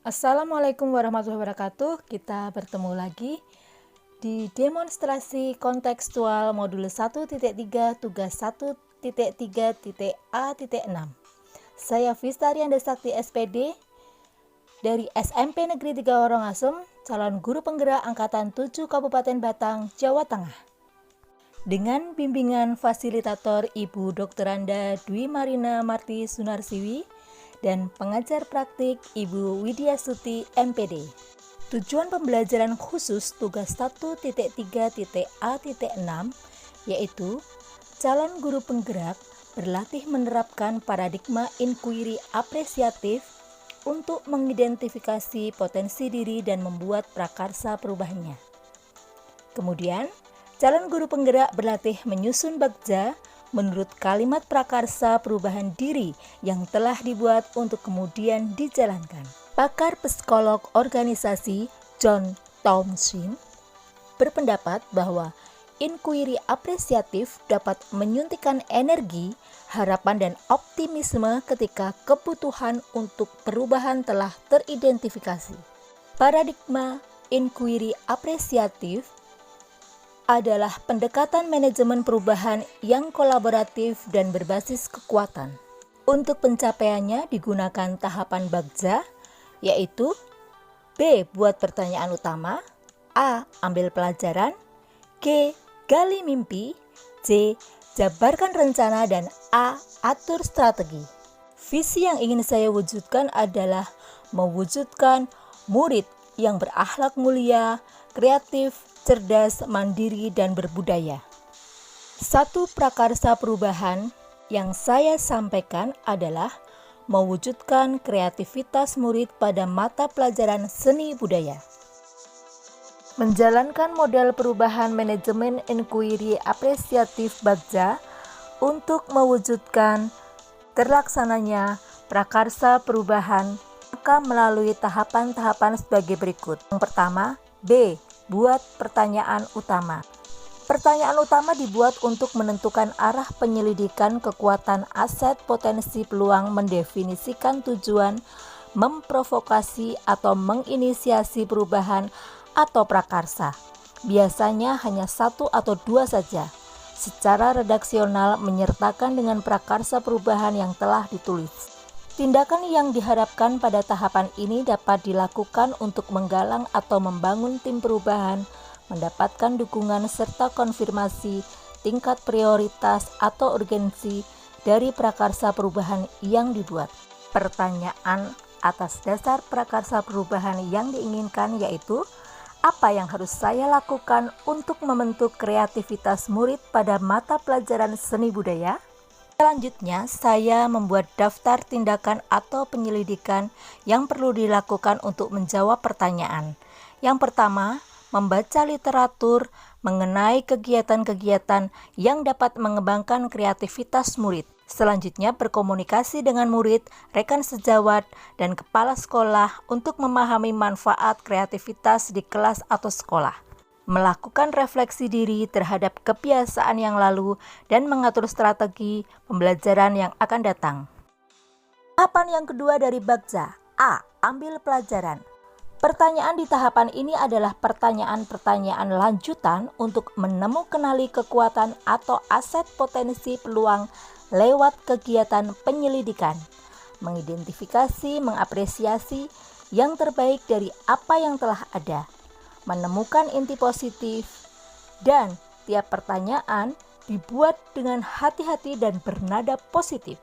Assalamualaikum warahmatullahi wabarakatuh. Kita bertemu lagi di demonstrasi kontekstual modul 1.3 tugas 1.3.A.6. Saya Vistarianda Sakti SPD dari SMP Negeri 3 Worongasem, calon guru penggerak angkatan 7 Kabupaten Batang, Jawa Tengah. Dengan bimbingan fasilitator Ibu Dokteranda Dwi Marina Marti Sunarsiwi dan pengajar praktik Ibu Widyasuti MPD. Tujuan pembelajaran khusus tugas 1.3.A.6 yaitu calon guru penggerak berlatih menerapkan paradigma inquiry apresiatif untuk mengidentifikasi potensi diri dan membuat prakarsa perubahannya. Kemudian, calon guru penggerak berlatih menyusun bagja menurut kalimat prakarsa perubahan diri yang telah dibuat untuk kemudian dijalankan. Pakar psikolog organisasi John Townsend berpendapat bahwa inquiry apresiatif dapat menyuntikkan energi, harapan, dan optimisme ketika kebutuhan untuk perubahan telah teridentifikasi. Paradigma inquiry apresiatif adalah pendekatan manajemen perubahan yang kolaboratif dan berbasis kekuatan. Untuk pencapaiannya digunakan tahapan bagja, yaitu B. Buat pertanyaan utama, A. Ambil pelajaran, G. Gali mimpi, C. Jabarkan rencana, dan A. Atur strategi. Visi yang ingin saya wujudkan adalah mewujudkan murid yang berakhlak mulia, kreatif, cerdas, mandiri, dan berbudaya. Satu prakarsa perubahan yang saya sampaikan adalah mewujudkan kreativitas murid pada mata pelajaran seni budaya. Menjalankan model perubahan manajemen inquiry apresiatif bagja untuk mewujudkan terlaksananya prakarsa perubahan maka melalui tahapan-tahapan sebagai berikut. Yang pertama, B. Buat pertanyaan utama. Pertanyaan utama dibuat untuk menentukan arah penyelidikan kekuatan aset potensi peluang, mendefinisikan tujuan, memprovokasi atau menginisiasi perubahan atau prakarsa. Biasanya hanya 1 atau 2 saja. Secara redaksional menyertakan dengan prakarsa perubahan yang telah ditulis. Tindakan yang diharapkan pada tahapan ini dapat dilakukan untuk menggalang atau membangun tim perubahan, mendapatkan dukungan serta konfirmasi tingkat prioritas atau urgensi dari prakarsa perubahan yang dibuat. Pertanyaan atas dasar prakarsa perubahan yang diinginkan yaitu, apa yang harus saya lakukan untuk membentuk kreativitas murid pada mata pelajaran seni budaya? Selanjutnya, saya membuat daftar tindakan atau penyelidikan yang perlu dilakukan untuk menjawab pertanyaan. Yang pertama, membaca literatur mengenai kegiatan-kegiatan yang dapat mengembangkan kreativitas murid. Selanjutnya, berkomunikasi dengan murid, rekan sejawat, dan kepala sekolah untuk memahami manfaat kreativitas di kelas atau sekolah. Melakukan refleksi diri terhadap kebiasaan yang lalu dan mengatur strategi pembelajaran yang akan datang. Tahapan yang kedua dari bagja, A. Ambil pelajaran. Pertanyaan di tahapan ini adalah pertanyaan-pertanyaan lanjutan untuk menemukanali kekuatan atau aset potensi peluang lewat kegiatan penyelidikan, mengidentifikasi, mengapresiasi yang terbaik dari apa yang telah ada, menemukan inti positif, dan tiap pertanyaan dibuat dengan hati-hati dan bernada positif.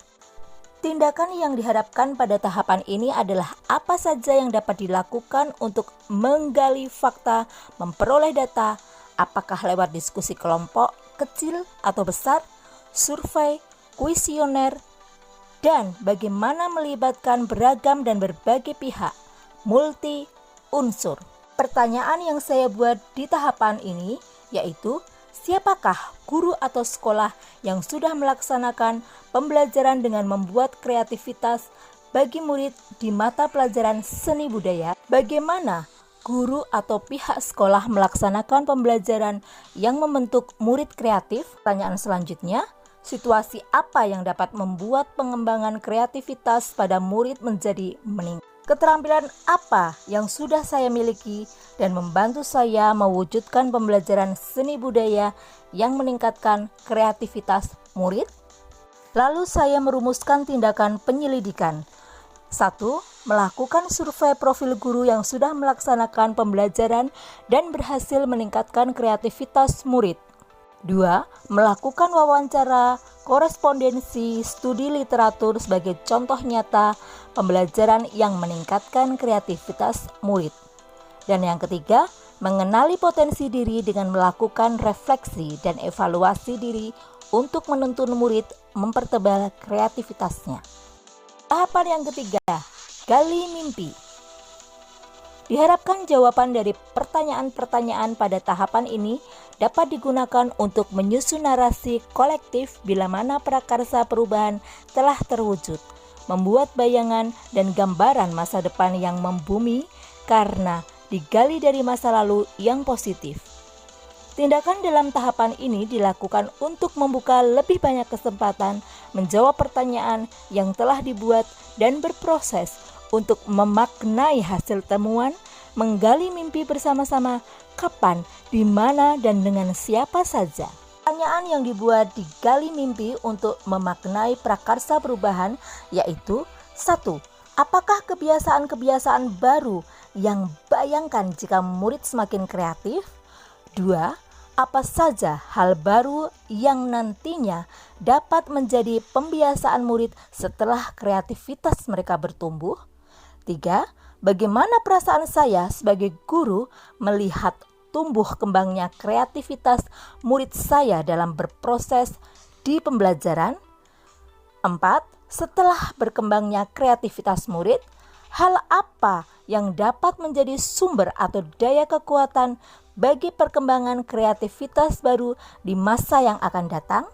Tindakan yang diharapkan pada tahapan ini adalah apa saja yang dapat dilakukan untuk menggali fakta, memperoleh data, apakah lewat diskusi kelompok kecil atau besar, survei, kuesioner, dan bagaimana melibatkan beragam dan berbagai pihak, multi unsur. Pertanyaan yang saya buat di tahapan ini yaitu, siapakah guru atau sekolah yang sudah melaksanakan pembelajaran dengan membuat kreativitas bagi murid di mata pelajaran seni budaya? Bagaimana guru atau pihak sekolah melaksanakan pembelajaran yang membentuk murid kreatif? Pertanyaan selanjutnya, situasi apa yang dapat membuat pengembangan kreativitas pada murid menjadi meningkat? Keterampilan apa yang sudah saya miliki dan membantu saya mewujudkan pembelajaran seni budaya yang meningkatkan kreativitas murid? Lalu saya merumuskan tindakan penyelidikan. 1. Melakukan survei profil guru yang sudah melaksanakan pembelajaran dan berhasil meningkatkan kreativitas murid. 2. Melakukan wawancara, korespondensi, studi literatur sebagai contoh nyata pembelajaran yang meningkatkan kreativitas murid. Dan yang ketiga, mengenali potensi diri dengan melakukan refleksi dan evaluasi diri untuk menuntun murid mempertebal kreativitasnya. Tahapan yang ketiga, gali mimpi. Diharapkan jawaban dari pertanyaan-pertanyaan pada tahapan ini dapat digunakan untuk menyusun narasi kolektif bila mana prakarsa perubahan telah terwujud, membuat bayangan dan gambaran masa depan yang membumi karena digali dari masa lalu yang positif. Tindakan dalam tahapan ini dilakukan untuk membuka lebih banyak kesempatan menjawab pertanyaan yang telah dibuat dan berproses untuk memaknai hasil temuan, menggali mimpi bersama-sama, kapan, di mana, dan dengan siapa saja. Pertanyaan yang dibuat di gali mimpi untuk memaknai prakarsa perubahan yaitu 1. Apakah kebiasaan-kebiasaan baru yang bayangkan jika murid semakin kreatif? 2. Apa saja hal baru yang nantinya dapat menjadi pembiasaan murid setelah kreativitas mereka bertumbuh? 3. Bagaimana perasaan saya sebagai guru melihat tumbuh kembangnya kreativitas murid saya dalam berproses di pembelajaran? 4. Setelah berkembangnya kreativitas murid, hal apa yang dapat menjadi sumber atau daya kekuatan bagi perkembangan kreativitas baru di masa yang akan datang?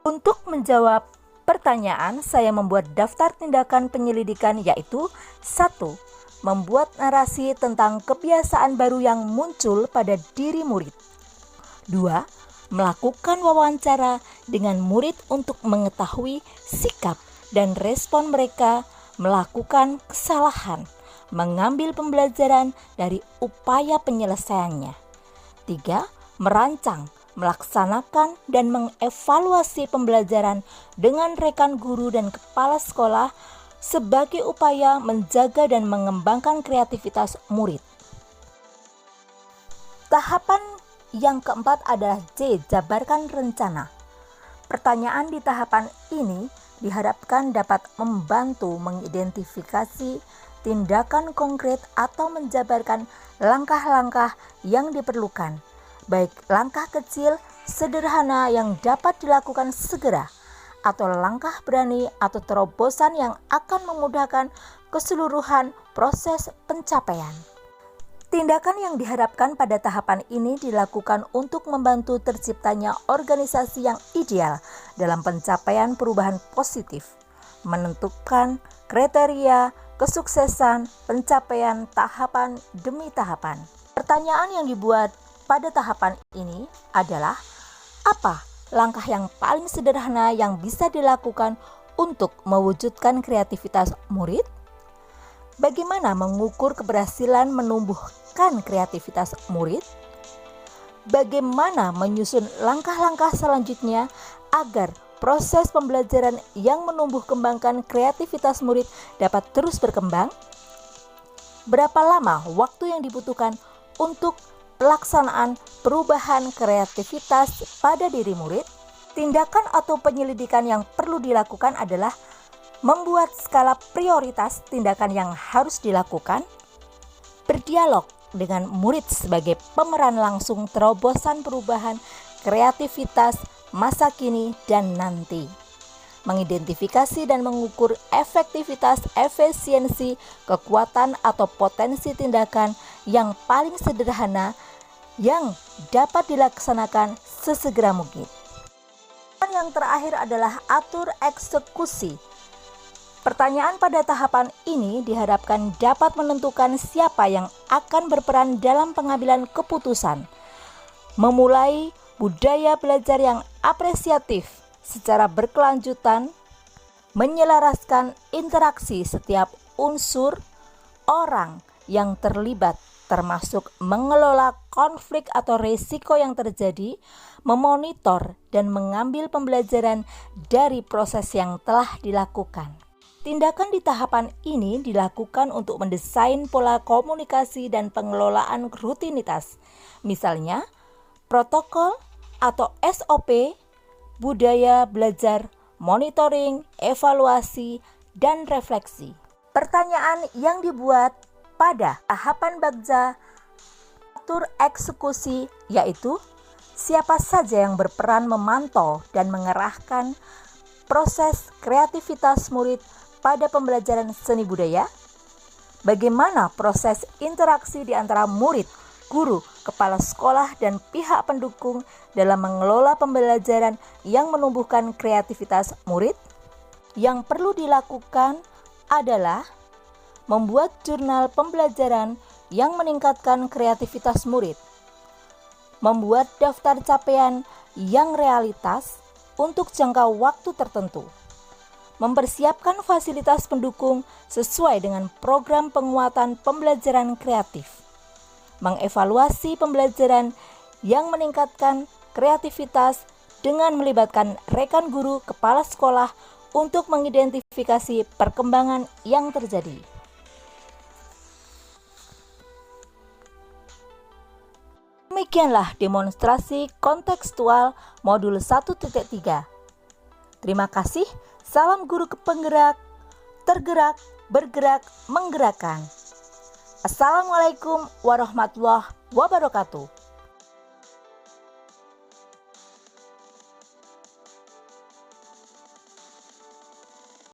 Untuk menjawab pertanyaan, saya membuat daftar tindakan penyelidikan yaitu 1. Membuat narasi tentang kebiasaan baru yang muncul pada diri murid. 2. Melakukan wawancara dengan murid untuk mengetahui sikap dan respon mereka melakukan kesalahan, mengambil pembelajaran dari upaya penyelesaiannya. 3. Merancang, melaksanakan dan mengevaluasi pembelajaran dengan rekan guru dan kepala sekolah sebagai upaya menjaga dan mengembangkan kreativitas murid. Tahapan yang keempat adalah J. Jabarkan rencana. Pertanyaan di tahapan ini diharapkan dapat membantu mengidentifikasi tindakan konkret atau menjabarkan langkah-langkah yang diperlukan, baik langkah kecil, sederhana yang dapat dilakukan segera, atau langkah berani atau terobosan yang akan memudahkan keseluruhan proses pencapaian. Tindakan yang diharapkan pada tahapan ini dilakukan untuk membantu terciptanya organisasi yang ideal dalam pencapaian perubahan positif, menentukan kriteria kesuksesan pencapaian tahapan demi tahapan. Pertanyaan yang dibuat pada tahapan ini adalah, apa langkah yang paling sederhana yang bisa dilakukan untuk mewujudkan kreativitas murid? Bagaimana mengukur keberhasilan menumbuhkan kreativitas murid? Bagaimana menyusun langkah-langkah selanjutnya agar proses pembelajaran yang menumbuh kembangkan kreativitas murid dapat terus berkembang? Berapa lama waktu yang dibutuhkan untuk pelaksanaan perubahan kreativitas pada diri murid? Tindakan atau penyelidikan yang perlu dilakukan adalah membuat skala prioritas tindakan yang harus dilakukan, berdialog dengan murid sebagai pemeran langsung terobosan perubahan kreativitas masa kini dan nanti, mengidentifikasi dan mengukur efektivitas, efisiensi, kekuatan atau potensi tindakan yang paling sederhana yang dapat dilaksanakan sesegera mungkin. Yang terakhir adalah atur eksekusi. Pertanyaan pada tahapan ini diharapkan dapat menentukan siapa yang akan berperan dalam pengambilan keputusan, memulai budaya belajar yang apresiatif secara berkelanjutan, menyelaraskan interaksi setiap unsur, orang yang terlibat, termasuk mengelola konflik atau risiko yang terjadi, memonitor dan mengambil pembelajaran dari proses yang telah dilakukan. Tindakan di tahapan ini dilakukan untuk mendesain pola komunikasi dan pengelolaan rutinitas, misalnya protokol atau SOP, budaya belajar, monitoring, evaluasi, dan refleksi. Pertanyaan yang dibuat pada tahapan Bagja atur eksekusi yaitu siapa saja yang berperan memantau dan mengerahkan proses kreativitas murid pada pembelajaran seni budaya, bagaimana proses interaksi di antara murid, guru, kepala sekolah, dan pihak pendukung dalam mengelola pembelajaran yang menumbuhkan kreativitas murid. Yang perlu dilakukan adalah membuat jurnal pembelajaran yang meningkatkan kreativitas murid, membuat daftar capaian yang realitas untuk jangka waktu tertentu, mempersiapkan fasilitas pendukung sesuai dengan program penguatan pembelajaran kreatif, mengevaluasi pembelajaran yang meningkatkan kreativitas dengan melibatkan rekan guru, kepala sekolah untuk mengidentifikasi perkembangan yang terjadi. Demikianlah demonstrasi kontekstual modul 1.3. Terima kasih. Salam guru penggerak, tergerak, bergerak, menggerakkan. Assalamualaikum warahmatullahi wabarakatuh.